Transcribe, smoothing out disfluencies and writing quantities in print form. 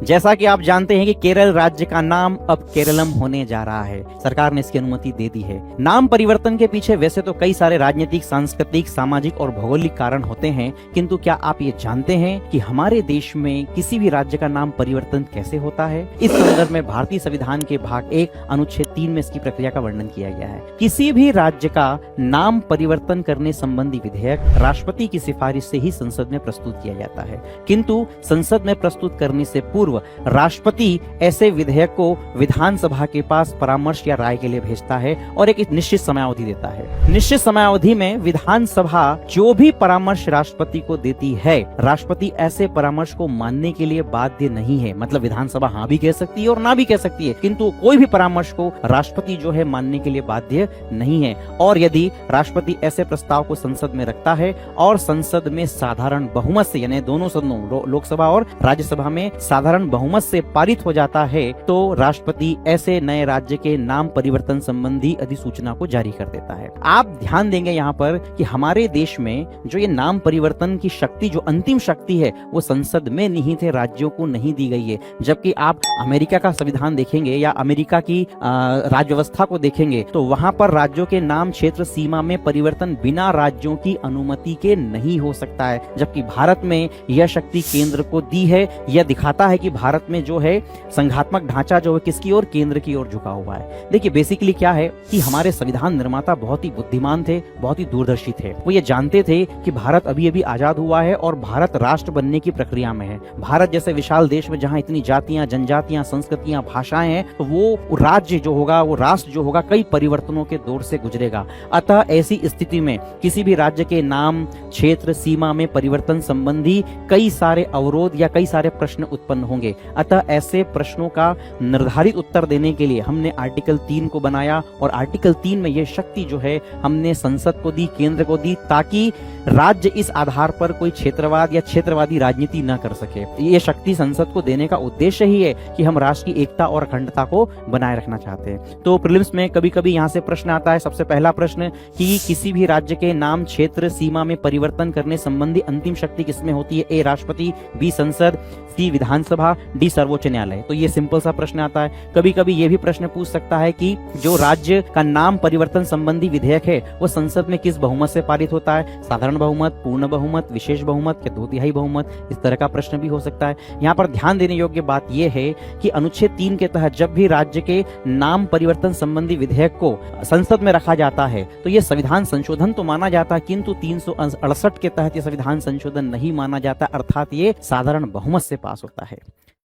जैसा कि आप जानते हैं कि केरल राज्य का नाम अब केरलम होने जा रहा है। सरकार ने इसकी अनुमति दे दी है। नाम परिवर्तन के पीछे वैसे तो कई सारे राजनीतिक, सांस्कृतिक, सामाजिक और भौगोलिक कारण होते हैं, किंतु क्या आप ये जानते हैं कि हमारे देश में किसी भी राज्य का नाम परिवर्तन कैसे होता है? इस संदर्भ में भारतीय संविधान के भाग 1 अनुच्छेद 3 में इसकी प्रक्रिया का वर्णन किया गया है। किसी भी राज्य का नाम परिवर्तन करने संबंधी विधेयक राष्ट्रपति की सिफारिश से ही संसद में प्रस्तुत किया जाता है, किंतु संसद में प्रस्तुत करने से पूर्व राष्ट्रपति ऐसे विधेयक को विधानसभा के पास परामर्श या राय के लिए भेजता है और एक निश्चित समयावधि देता है। निश्चित समयावधि में विधानसभा जो भी परामर्श राष्ट्रपति को देती है, राष्ट्रपति ऐसे परामर्श को मानने के लिए बाध्य नहीं है। मतलब विधानसभा हाँ भी कह सकती है और ना भी कह सकती है, किंतु कोई भी परामर्श को राष्ट्रपति जो है मानने के लिए बाध्य नहीं है। और यदि राष्ट्रपति ऐसे प्रस्ताव को संसद में रखता है और संसद में साधारण बहुमत से, यानी दोनों सदनों लोकसभा और राज्यसभा में साधारण बहुमत से पारित हो जाता है, तो राष्ट्रपति ऐसे नए राज्य के नाम परिवर्तन संबंधी अधिसूचना को जारी कर देता है। आप ध्यान देंगे यहाँ पर कि हमारे देश में जो ये नाम परिवर्तन की शक्ति, जो अंतिम शक्ति है, वो संसद में निहित है, राज्यों को नहीं दी गई है। जबकि आप अमेरिका का संविधान देखेंगे या अमेरिका की राज्य व्यवस्था को देखेंगे तो वहां पर राज्यों के नाम, क्षेत्र, सीमा में परिवर्तन बिना राज्यों की अनुमति के नहीं हो सकता है। जबकि भारत में यह शक्ति केंद्र को दी है। यह दिखाता है कि भारत में जो है संघात्मक ढांचा जो है किसकी ओर, केंद्र की ओर झुका हुआ है। देखिए बेसिकली क्या है कि हमारे संविधान निर्माता बहुत ही बुद्धिमान थे, बहुत ही दूरदर्शी थे। वो ये जानते थे कि भारत अभी अभी आजाद हुआ है और भारत राष्ट्र बनने की प्रक्रिया में है। भारत जैसे विशाल देश में जहां इतनी जातियां, जनजातियां, संस्कृतियां, भाषाएं हैं, तो वो राज्य जो होगा, वो राष्ट्र जो होगा, कई परिवर्तनों के दौर से गुजरेगा। अतः ऐसी स्थिति में किसी भी राज्य के नाम, क्षेत्र, सीमा में परिवर्तन संबंधी कई सारे अवरोध या कई सारे प्रश्न उत्पन्न होंगे। अतः ऐसे प्रश्नों का निर्धारित उत्तर देने के लिए हमने आर्टिकल 3 को बनाया और आर्टिकल 3 में यह शक्ति जो है हमने संसद को दी, केंद्र को दी, ताकि राज्य इस आधार पर कोई क्षेत्रवाद या क्षेत्रवादी राजनीति न कर सके। ये शक्ति संसद को देने का उद्देश्य ही है कि हम राष्ट्र की एकता और अखंडता को बनाए रखना चाहते हैं। तो प्रीलिम्स में कभी कभी यहाँ से प्रश्न आता है। सबसे पहला प्रश्न कि किसी भी राज्य के नाम, क्षेत्र, सीमा में परिवर्तन करने संबंधी अंतिम शक्ति किसमें होती है? ए राष्ट्रपति, बी संसद, सी विधानसभा, डी सर्वोच्च न्यायालय। तो ये सिंपल सा प्रश्न आता है। कभी कभी ये भी प्रश्न पूछ सकता है कि जो राज्य का नाम परिवर्तन संबंधी विधेयक है वो संसद में किस बहुमत से पारित होता है? साधारण बहुमत, पूर्ण बहुमत, विशेष बहुमत या 2/3 बहुमत? इस तरह का प्रश्न भी हो सकता है। यहाँ पर ध्यान देने योग्य बात यह है कि अनुच्छेद 3 के तहत जब भी राज्य के नाम परिवर्तन संबंधी विधेयक को संसद में रखा जाता है तो यह संविधान संशोधन तो माना जाता है, किंतु 368 के तहत यह संविधान संशोधन नहीं माना जाता, अर्थात ये साधारण बहुमत से पास होता है।